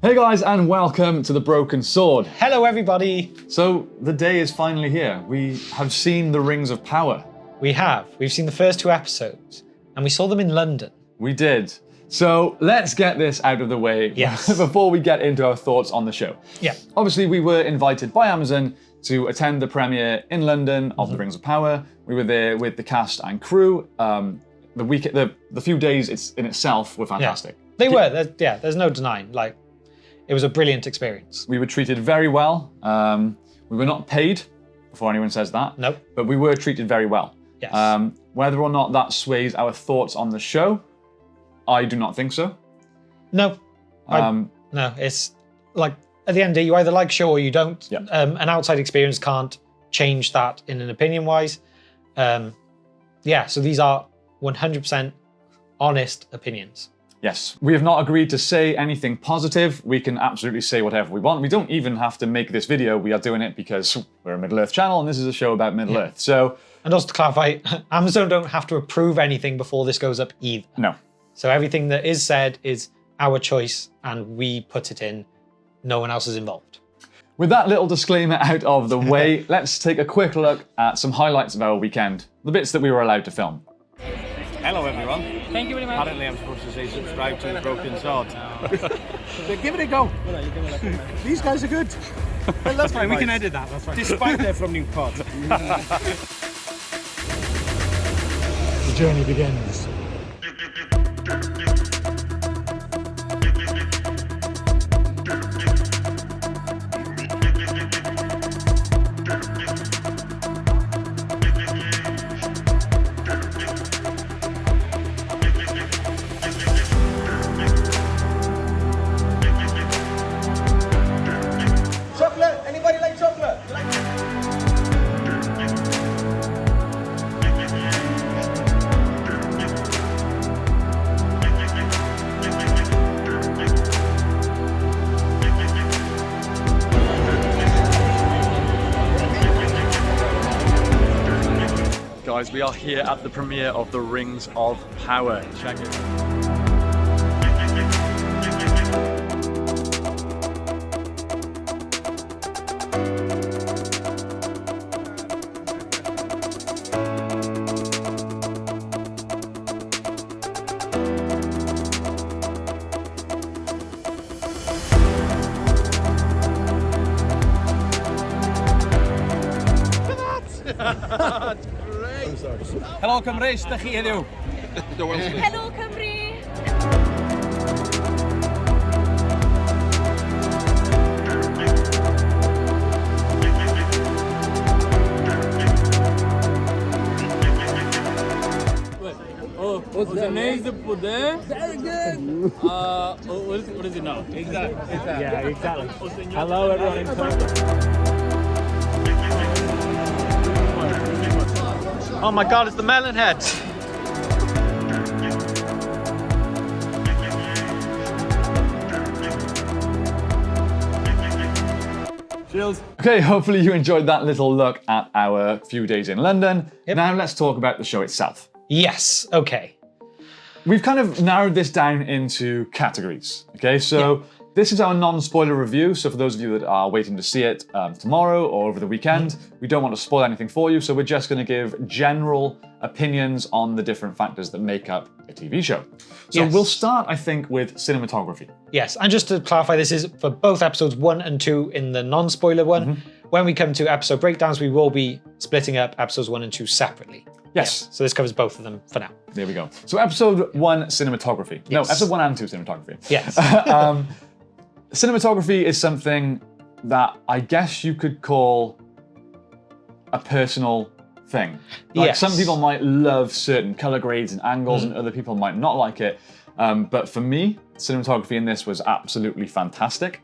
Hey guys, and welcome to The Broken Sword. Hello everybody. So the day is finally here. We have seen the Rings of Power. We've seen the first 2 episodes and we saw them in London. We did. So let's get this out of the way before we get into our thoughts on the show. Yeah. Obviously we were invited by Amazon to attend the premiere in London of The Rings of Power. We were there with the cast and crew. The few days in itself were fantastic. Yeah. They were, there's no denying. Like, it was a brilliant experience. We were treated very well. We were not paid, before anyone says that. Nope. But we were treated very well. Yes. Whether or not that sways our thoughts on the show, I do not think so. No. No, it's like, at the end of the day, you either like show or you don't. Yeah. An outside experience can't change that in an opinion-wise. So these are 100% honest opinions. Yes, we have not agreed to say anything positive. We can absolutely say whatever we want. We don't even have to make this video. We are doing it because we're a Middle-earth channel and this is a show about Middle-earth. So, and also to clarify, Amazon don't have to approve anything before this goes up either. No. So everything that is said is our choice and we put it in. No one else is involved. With that little disclaimer out of the way, let's take a quick look at some highlights of our weekend, the bits that we were allowed to film. Hello everyone. Thank you very much. Apparently I'm supposed to say subscribe to The Broken Sword. But give it a go. These guys are good. That's fine, we can edit that, that's fine. Despite they're from Newport. The journey begins. Chocolate? Anybody like chocolate? Guys, we are here at the premiere of The Rings of Power. Check it. Helo Cymru, ydych chi heddiw? Helo Cymru! What's the name of poder? Very good! What is it now? Exactly. Yeah, exactly. Hello, everyone in Oh my God, it's the melon head. Cheers. Okay, hopefully you enjoyed that little look at our few days in London. Yep. Now let's talk about the show itself. Yes, okay. We've kind of narrowed this down into categories, okay? So this is our non-spoiler review. So for those of you that are waiting to see it tomorrow or over the weekend, we don't want to spoil anything for you. So we're just going to give general opinions on the different factors that make up a TV show. So we'll start, I think, with cinematography. Yes, and just to clarify, this is for both episodes 1 and 2 in the non-spoiler one. When we come to episode breakdowns, we will be splitting up episodes 1 and 2 separately. Yes. So this covers both of them for now. There we go. So episode 1, cinematography. No, Yes. episode 1 and 2, cinematography. Yes. Cinematography is something that I guess you could call a personal thing. Like Yes. some people might love certain color grades and angles and other people might not like it. But for me, cinematography in this was absolutely fantastic.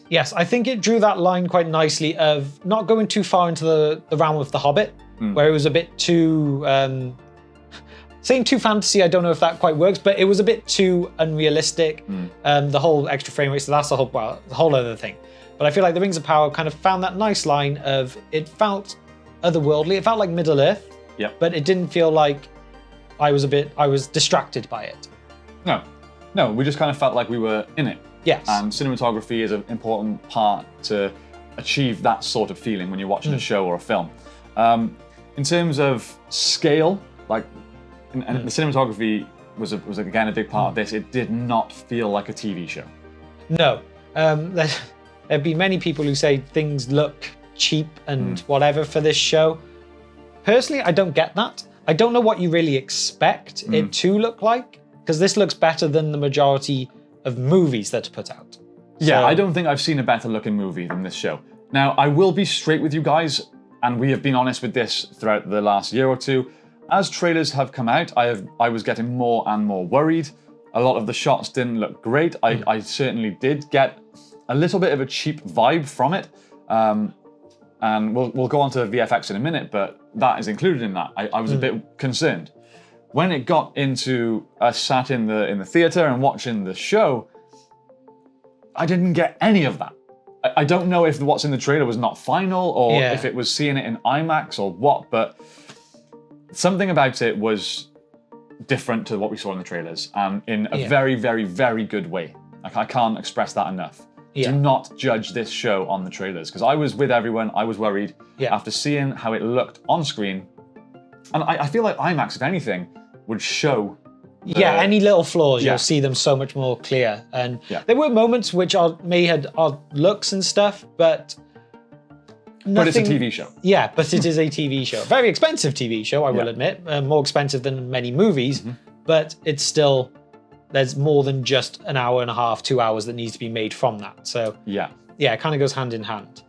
Yes, I think it drew that line quite nicely of not going too far into the realm of The Hobbit, where it was a bit too, saying too fantasy, I don't know if that quite works, but it was a bit too unrealistic. The whole extra frame rate, so that's the whole other thing. But I feel like The Rings of Power kind of found that nice line of, it felt otherworldly, it felt like Middle Earth, but it didn't feel like I was distracted by it. No, we just kind of felt like we were in it. Yes. And cinematography is an important part to achieve that sort of feeling when you're watching a show or a film. In terms of scale, like, and the cinematography was again a big part of this. It did not feel like a TV show. No. There'd be many people who say things look cheap and whatever for this show. Personally, I don't get that. I don't know what you really expect it to look like, because this looks better than the majority of movies that are put out. Yeah, So- I don't think I've seen a better looking movie than this show. Now, I will be straight with you guys, and we have been honest with this throughout the last year or two. As trailers have come out, I was getting more and more worried. A lot of the shots didn't look great. I certainly did get a little bit of a cheap vibe from it. And we'll go on to VFX in a minute, but that is included in that. I was a bit concerned. When it got into us sat in the theater and watching the show, I didn't get any of that. I don't know if what's in the trailer was not final, or if it was seeing it in IMAX or what, but something about it was different to what we saw in the trailers, and in a very, very, very good way. Like, I can't express that enough. Yeah. Do not judge this show on the trailers, because I was with everyone. I was worried after seeing how it looked on screen, and I feel like IMAX, if anything, would show. Any little flaws, you'll see them so much more clear. And there were moments which may had odd looks and stuff, but nothing. But it's a TV show. Yeah, but it is a TV show. Very expensive TV show, I will admit. More expensive than many movies, but it's still, there's more than just an hour and a half, 2 hours that needs to be made from that. So yeah, it kind of goes hand in hand.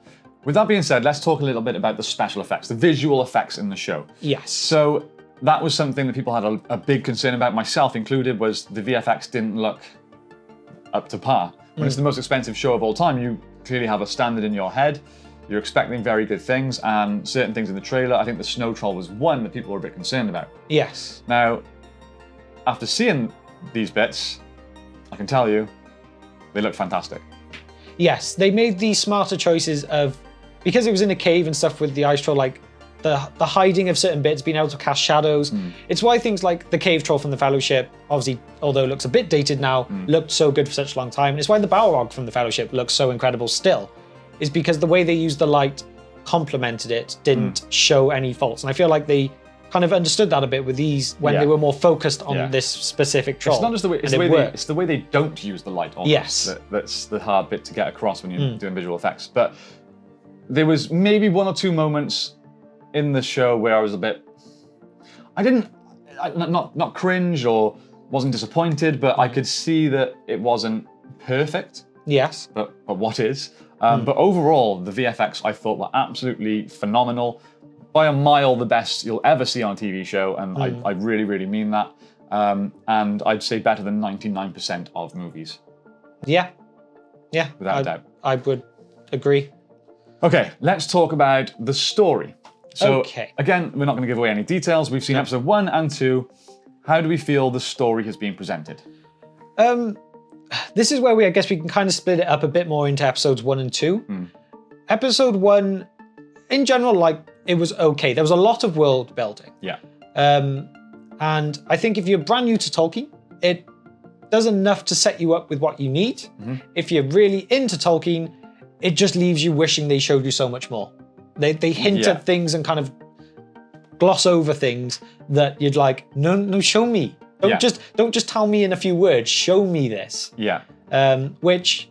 With that being said, let's talk a little bit about the special effects, the visual effects in the show. Yes. So that was something that people had a big concern about, myself included, was the VFX didn't look up to par. When it's the most expensive show of all time, you clearly have a standard in your head. You're expecting very good things, and certain things in the trailer, I think the snow troll was one that people were a bit concerned about. Yes. Now, after seeing these bits, I can tell you, they look fantastic. Yes, they made the smarter choices of, because it was in a cave and stuff with the ice troll, like the hiding of certain bits, being able to cast shadows. It's why things like the cave troll from the Fellowship, obviously, although it looks a bit dated now, looked so good for such a long time. And it's why the Balrog from the Fellowship looks so incredible still, is because the way they used the light complemented it, didn't show any faults. And I feel like they kind of understood that a bit with these when they were more focused on this specific troll. It's not just the way, it's the way they don't use the light on that's the hard bit to get across when you're doing visual effects. But there was maybe one or two moments in the show where I was a bit, not cringe or wasn't disappointed, but I could see that it wasn't perfect. Yes. But what is? But overall, the VFX I thought were absolutely phenomenal. By a mile, the best you'll ever see on a TV show, and I really, really mean that. And I'd say better than 99% of movies. Yeah. Without a doubt. I would agree. Okay, let's talk about the story. So, Okay. again, we're not going to give away any details. We've seen episode 1 and 2. How do we feel the story has been presented? This is where I guess we can kind of split it up a bit more into episodes 1 and 2. Episode 1, in general, like, it was okay. There was a lot of world building. Yeah. And I think if you're brand new to Tolkien, it does enough to set you up with what you need. If you're really into Tolkien, it just leaves you wishing they showed you so much more. They hint at things and kind of gloss over things that you'd like, no, show me. Don't just tell me in a few words, show me this. Yeah. Which,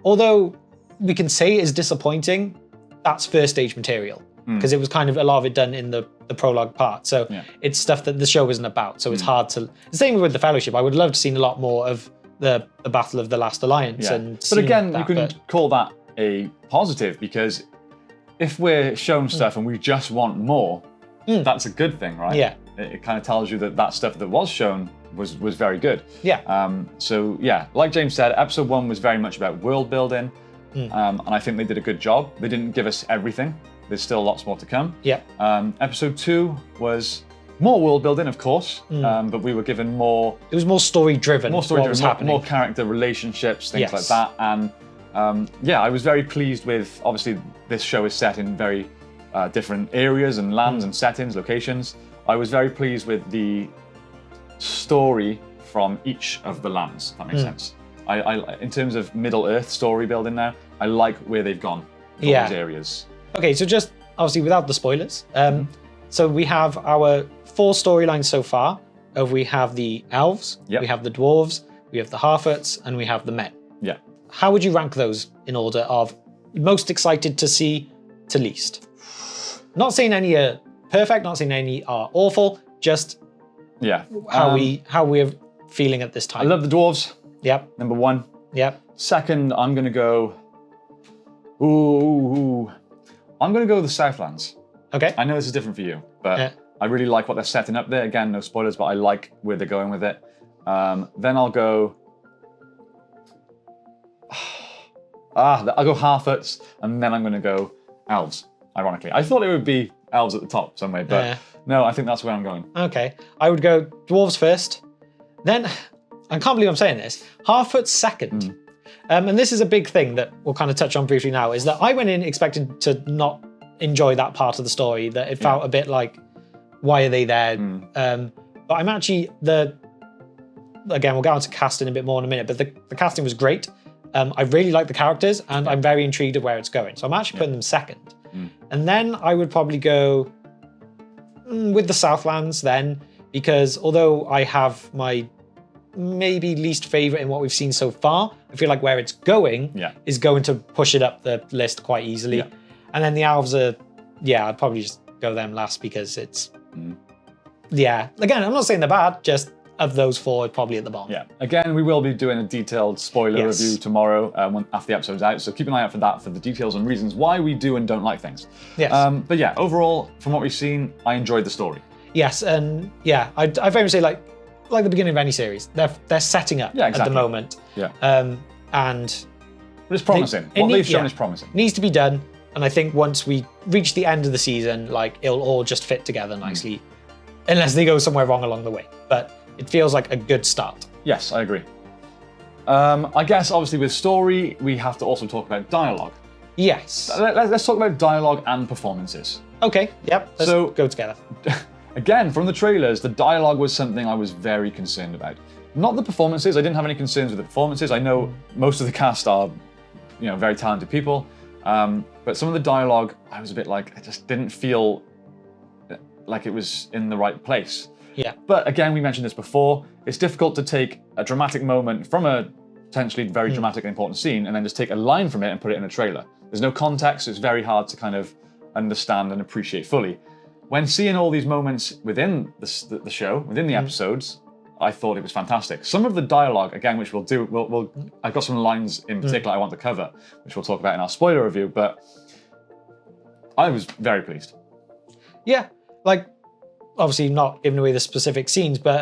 although we can say is disappointing, that's first stage material. Because it was kind of a lot of it done in the prologue part. So it's stuff that the show isn't about. So it's hard to, the same with the Fellowship. I would love to see a lot more of the Battle of the Last Alliance. But again, you can call that a positive, because if we're shown stuff and we just want more, that's a good thing, right? Yeah. It kind of tells you that stuff that was shown was very good. Yeah. So yeah, like James said, episode 1 was very much about world building, and I think they did a good job. They didn't give us everything. There's still lots more to come. Yeah. Episode 2 was more world building, of course, but we were given more. It was more story driven. More story driven, more character relationships, things like that, and I was very pleased with. Obviously, this show is set in very different areas and lands and settings, locations. I was very pleased with the story from each of the lands. If that makes sense. In terms of Middle Earth story building now, I like where they've gone with all Yeah. these areas. Okay, so just obviously without the spoilers. So we have our 4 storylines so far. We have the elves, Yep. we have the dwarves, we have the half-orcs, and we have the men. Yeah. How would you rank those in order of most excited to see to least? Not saying any are perfect, not saying any are awful, just Yeah. how we're feeling at this I time. love the dwarves, Yep, number 1. yep. Second, I'm going to go... Ooh. I'm going to go the Southlands. Okay. I know this is different for you, but Yeah. I really like what they're setting up there. Again, no spoilers, but I like where they're going with it. Then I'll go... I'll go half-orcs, and then I'm going to go elves, ironically. I thought it would be elves at the top somewhere, but Yeah. no, I think that's where I'm going. Okay. I would go dwarves first. Then, I can't believe I'm saying this, half-orcs second. And this is a big thing that we'll kind of touch on briefly now, is that I went in expecting to not enjoy that part of the story, that it felt a bit like, why are they there? But I'm actually, again, we'll get on to casting a bit more in a minute, but the casting was great. I really like the characters, and I'm very intrigued of where it's going. So I'm actually putting them second. And then I would probably go with the Southlands then, because although I have my maybe least favorite in what we've seen so far, I feel like where it's going is going to push it up the list quite easily. And then the elves are, I'd probably just go them last because it's, again, I'm not saying they're bad, just of those 4, probably at the bottom. Yeah. Again, we will be doing a detailed spoiler review tomorrow after the episode's out, so keep an eye out for that, for the details and reasons why we do and don't like things. Yes. But yeah, overall, from what we've seen, I enjoyed the story. Yes, and I very much say like the beginning of any series, they're setting up at the moment. Yeah. And But it's promising. What they've shown is promising. Needs to be done, and I think once we reach the end of the season, like it'll all just fit together nicely, unless they go somewhere wrong along the way. But it feels like a good start. Yes, I agree. I guess obviously with story, we have to also talk about dialogue. Yes. Let's talk about dialogue and performances. Okay. Yep. Let's go together. Again, from the trailers, the dialogue was something I was very concerned about. Not the performances. I didn't have any concerns with the performances. I know most of the cast are, very talented people. But some of the dialogue, I was a bit like, I just didn't feel like it was in the right place. Yeah. But again, we mentioned this before. It's difficult to take a dramatic moment from a potentially very dramatic and important scene and then just take a line from it and put it in a trailer. There's no context. So it's very hard to kind of understand and appreciate fully. When seeing all these moments within the show, within the episodes, I thought it was fantastic. Some of the dialogue, again, which we'll do, I've got some lines in particular I want to cover, which we'll talk about in our spoiler review, but I was very pleased. Yeah, like, obviously not giving away the specific scenes, but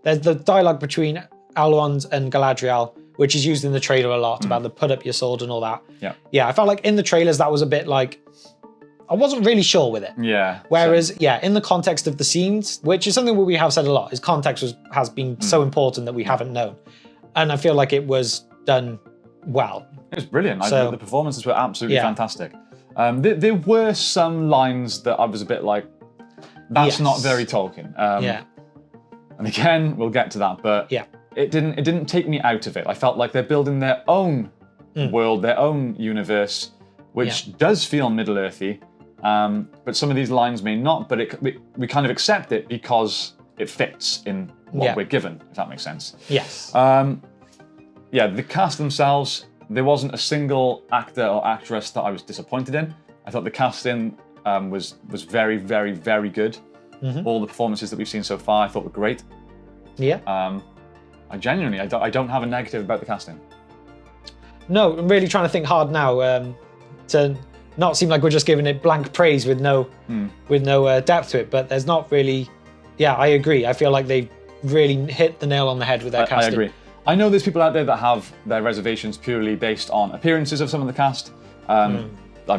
there's the dialogue between Elrond and Galadriel, which is used in the trailer a lot, about the put up your sword and all that. Yeah. Yeah, I felt like in the trailers that was a bit like, I wasn't really sure with it. Yeah. Whereas, in the context of the scenes, which is something we have said a lot, is context has been so important that we haven't known. And I feel like it was done well. It was brilliant. So- The performances were absolutely Yeah. fantastic. There were some lines that I was a bit like, that's Yes. not very Tolkien. And again, we'll get to that, but it didn't take me out of it. I felt like they're building their own world, their own universe, which does feel Middle-earthy. But some of these lines may not, but we kind of accept it because it fits in what we're given, if that makes sense. Yes. The cast themselves, there wasn't a single actor or actress that I was disappointed in. I thought the casting was very, very, very good. All the performances that we've seen so far I thought were great. Yeah. I genuinely, I don't have a negative about the casting. No, I'm really trying to think hard now to not seem like we're just giving it blank praise with no depth to it. But there's not really. Yeah, I agree. I feel like they really hit the nail on the head with their casting. I agree. I know there's people out there that have their reservations purely based on appearances of some of the cast. I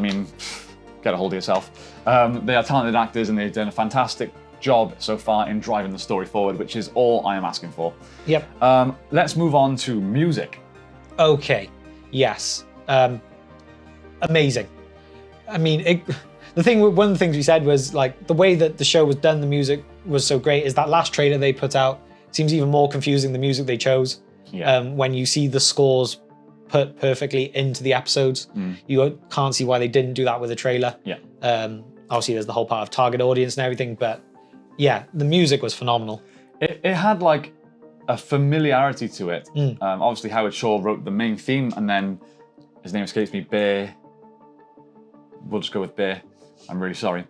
mean, get a hold of yourself. They are talented actors and they've done a fantastic job so far in driving the story forward, which is all I am asking for. Yep. Let's move on to music. Okay. Yes. Amazing. I mean, one of the things we said was like the way that the show was done, the music was so great. Is that last trailer they put out seems even more confusing, the music they chose. Yeah. When you see the scores put perfectly into the episodes, you can't see why they didn't do that with a trailer. Yeah. Obviously, there's the whole part of target audience and everything, but yeah, the music was phenomenal. It had like a familiarity to it. Obviously, Howard Shaw wrote the main theme, and then his name escapes me. Bear. We'll just go with Bear. I'm really sorry.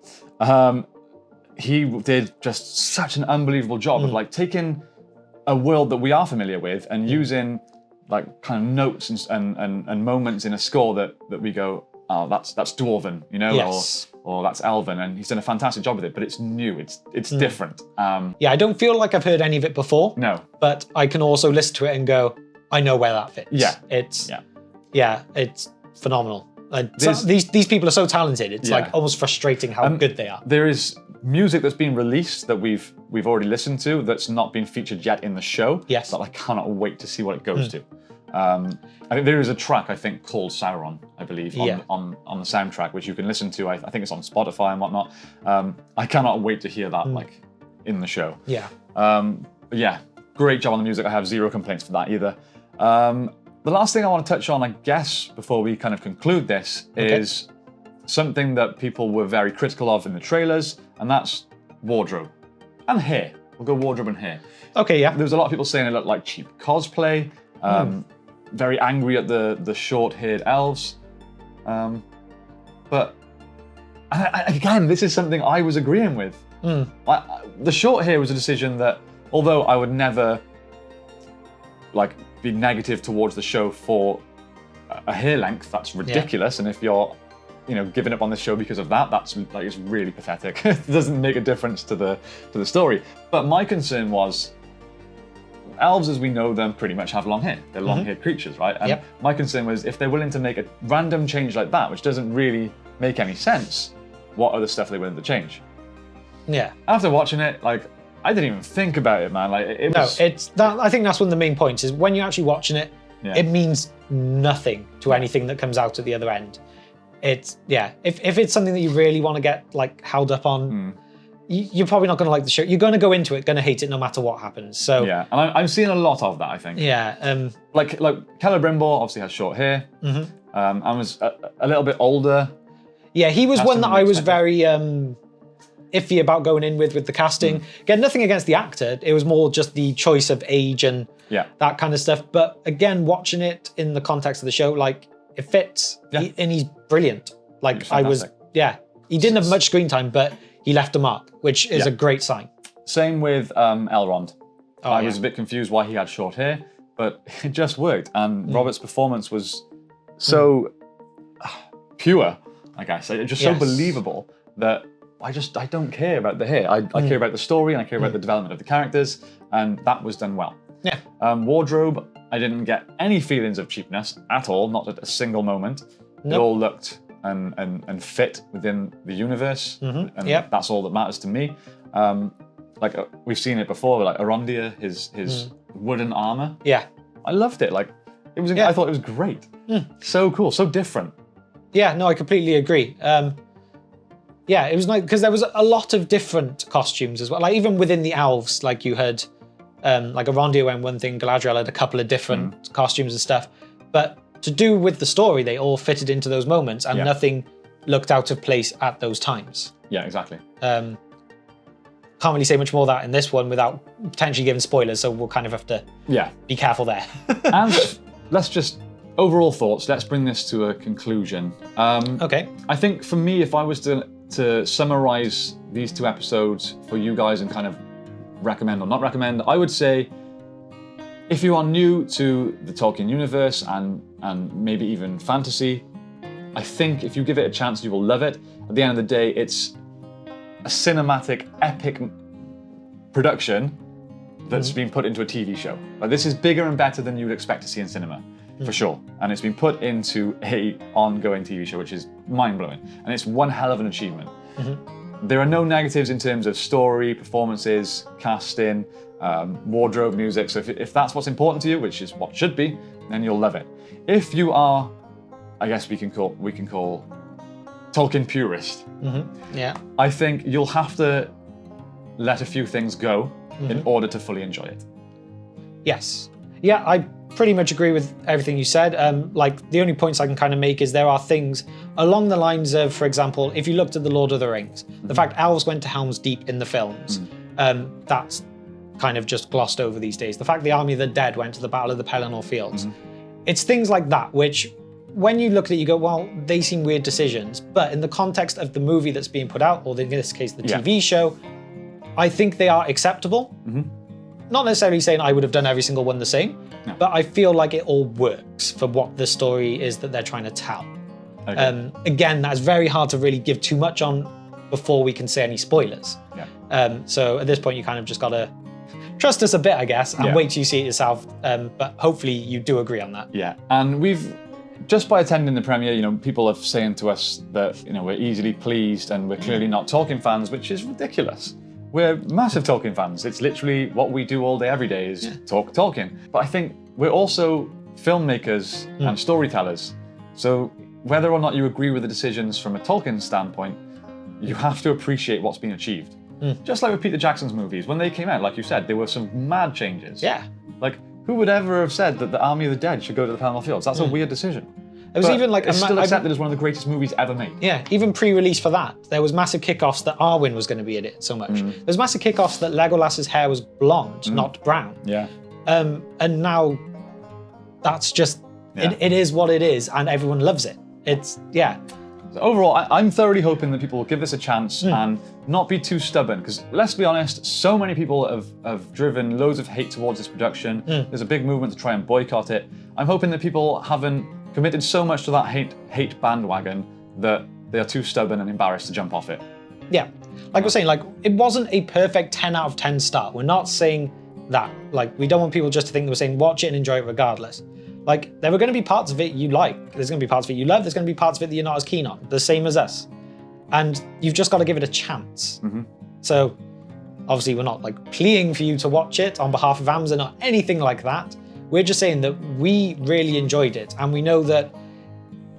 He did just such an unbelievable job of like taking a world that we are familiar with and using like kind of notes and moments in a score that we go, oh, that's Dwarven, you know, Yes. or that's Elven, and he's done a fantastic job with it. But it's new, it's different. Yeah, I don't feel like I've heard any of it before. No, But I can also listen to it and go, I know where that fits. Yeah. It's yeah. it's phenomenal. Like, There's- these people are so talented. It's Yeah. like almost frustrating how good they are. There is music that's been released that we've already listened to that's not been featured yet in the show. Yes. That I cannot wait to see what it goes to. I think there is a track called Sauron, I believe, on the soundtrack, which you can listen to. I think it's on Spotify and whatnot. I cannot wait to hear that like in the show. Yeah. But yeah, great job on the music. I have zero complaints for that either. The last thing I want to touch on, I guess, before we kind of conclude this, is something that people were very critical of in the trailers, and that's wardrobe and hair. We'll go wardrobe and hair. Okay, yeah. There was a lot of people saying it looked like cheap cosplay, very angry at the short-haired elves. But again, this is something I was agreeing with. The short hair was a decision that, although I would never like be negative towards the show for a hair length, that's ridiculous. And if you're, giving up on the show because of that, that's like, it's really pathetic. It doesn't make a difference to the story. But my concern was, elves as we know them pretty much have long hair. They're long-haired creatures, right? And my concern was, if they're willing to make a random change like that, which doesn't really make any sense, what other stuff are they willing to change? Yeah. After watching it, like, I didn't even think about it, man. Like, it was... No, it's that. I think that's one of the main points, is when you're actually watching it, it means nothing to anything that comes out at the other end. It's, if it's something that you really want to get, like, held up on, you're probably not going to like the show. You're going to go into it, going to hate it no matter what happens. So yeah, and I'm seeing a lot of that, I think. Yeah. Like Celebrimbor obviously has short hair, and was a little bit older. Yeah, he was one that I was expected. very iffy about going in with the casting. Again, nothing against the actor. It was more just the choice of age and that kind of stuff. But again, watching it in the context of the show, like, it fits, and he's brilliant. Like, he didn't have much screen time, but he left a mark, which is a great sign. Same with Elrond. I was a bit confused why he had short hair, but it just worked. And Robert's performance was so pure, I guess. Just so believable that I don't care about the hair. I care about the story, and I care about the development of the characters, and that was done well. Yeah. Wardrobe, I didn't get any feelings of cheapness at all, not at a single moment. It all looked and fit within the universe, and that's all that matters to me. Like we've seen it before, like Arondir, his wooden armor. Yeah. I loved it. Like it was. I thought it was great. So cool, so different. Yeah, no, I completely agree. Yeah, it was nice because there was a lot of different costumes as well. Like even within the elves, like you had, like Arondir went one thing, Galadriel had a couple of different costumes and stuff. But to do with the story, they all fitted into those moments, and nothing looked out of place at those times. Yeah, exactly. Can't really say much more of that in this one without potentially giving spoilers, so we'll kind of have to be careful there. And let's just overall thoughts. Let's bring this to a conclusion. Okay. I think for me, if I was to summarize these two episodes for you guys and kind of recommend or not recommend, I would say if you are new to the Tolkien universe and maybe even fantasy, I think if you give it a chance, you will love it. At the end of the day, it's a cinematic, epic production that's been put into a TV show. Like, this is bigger and better than you would expect to see in cinema, for sure. And it's been put into a ongoing TV show, which is mind-blowing. And it's one hell of an achievement. There are no negatives in terms of story, performances, casting, wardrobe, music. So if that's what's important to you, which is what should be, then you'll love it. If you are, I guess we can call Tolkien purist, Yeah. I think you'll have to let a few things go in order to fully enjoy it. Yes. Yeah, I pretty much agree with everything you said. Like, the only points I can kind of make is there are things along the lines of, for example, if you looked at The Lord of the Rings, the fact elves went to Helm's Deep in the films, that's kind of just glossed over these days. The fact the Army of the Dead went to the Battle of the Pelennor Fields. It's things like that, which when you look at it, you go, well, they seem weird decisions. But in the context of the movie that's being put out, or in this case, the TV show, I think they are acceptable. Not necessarily saying I would have done every single one the same, but I feel like it all works for what the story is that they're trying to tell. Okay. Again, that's very hard to really give too much on before we can say any spoilers. So at this point, you kind of just got to trust us a bit, I guess, and wait till you see it yourself. But hopefully you do agree on that. Yeah, and we've, just by attending the premiere, you know, people are saying to us that, you know, we're easily pleased and we're clearly not Tolkien fans, which is ridiculous. We're massive Tolkien fans. It's literally what we do all day, every day is talk Tolkien. But I think we're also filmmakers and storytellers. So whether or not you agree with the decisions from a Tolkien standpoint, you have to appreciate what's been achieved. Just like with Peter Jackson's movies, when they came out, like you said, there were some mad changes. Yeah. Like, who would ever have said that the Army of the Dead should go to the Pelennor Fields? That's a weird decision. It was even like it's still accepted as one of the greatest movies ever made. Yeah, even pre-release for that, there was massive kickoffs that Arwen was going to be in it so much. There was massive kickoffs that Legolas's hair was blonde, not brown. Yeah. And now that's just it is what it is, and everyone loves it. It's So overall, I'm thoroughly hoping that people will give this a chance and not be too stubborn, because let's be honest, so many people have driven loads of hate towards this production. There's a big movement to try and boycott it. I'm hoping that people haven't committed so much to that hate bandwagon that they are too stubborn and embarrassed to jump off it. Yeah, like we're saying, like, it wasn't a perfect 10 out of 10 start. We're not saying that. Like, we don't want people just to think that we're saying watch it and enjoy it regardless. Like, there were going to be parts of it you like. There's going to be parts of it you love. There's going to be parts of it that you're not as keen on. The same as us. And you've just got to give it a chance. So, obviously, we're not like pleading for you to watch it on behalf of Amazon or anything like that. We're just saying that we really enjoyed it. And we know that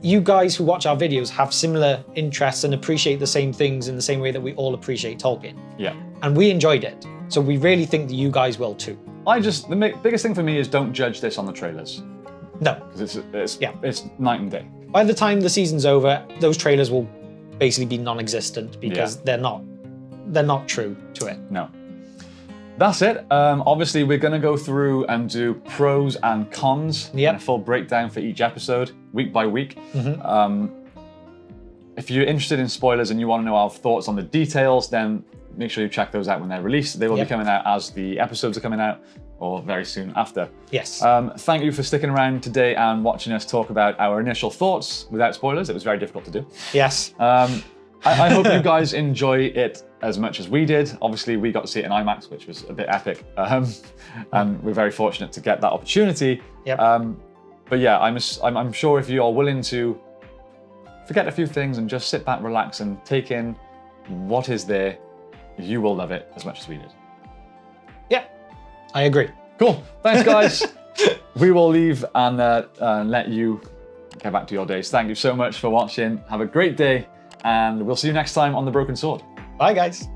you guys who watch our videos have similar interests and appreciate the same things in the same way that we all appreciate Tolkien. Yeah. And we enjoyed it. So we really think that you guys will too. The biggest thing for me is don't judge this on the trailers. No. Because it's night and day. By the time the season's over, those trailers will basically be non-existent because they're not true to it. No. That's it. Obviously, we're going to go through and do pros and cons and a full breakdown for each episode, week by week. If you're interested in spoilers and you want to know our thoughts on the details, then make sure you check those out when they're released. They will be coming out as the episodes are coming out, or very soon after. Yes. Thank you for sticking around today and watching us talk about our initial thoughts without spoilers. It was very difficult to do. Yes. I hope you guys enjoy it as much as we did. Obviously, we got to see it in IMAX, which was a bit epic. And we're very fortunate to get that opportunity. But yeah, I'm sure if you're willing to forget a few things and just sit back, relax, and take in what is there, you will love it as much as we did. Yeah, I agree. Cool. Thanks, guys. We will leave and let you get back to your days. Thank you so much for watching. Have a great day, and we'll see you next time on The Broken Sword. Bye, guys.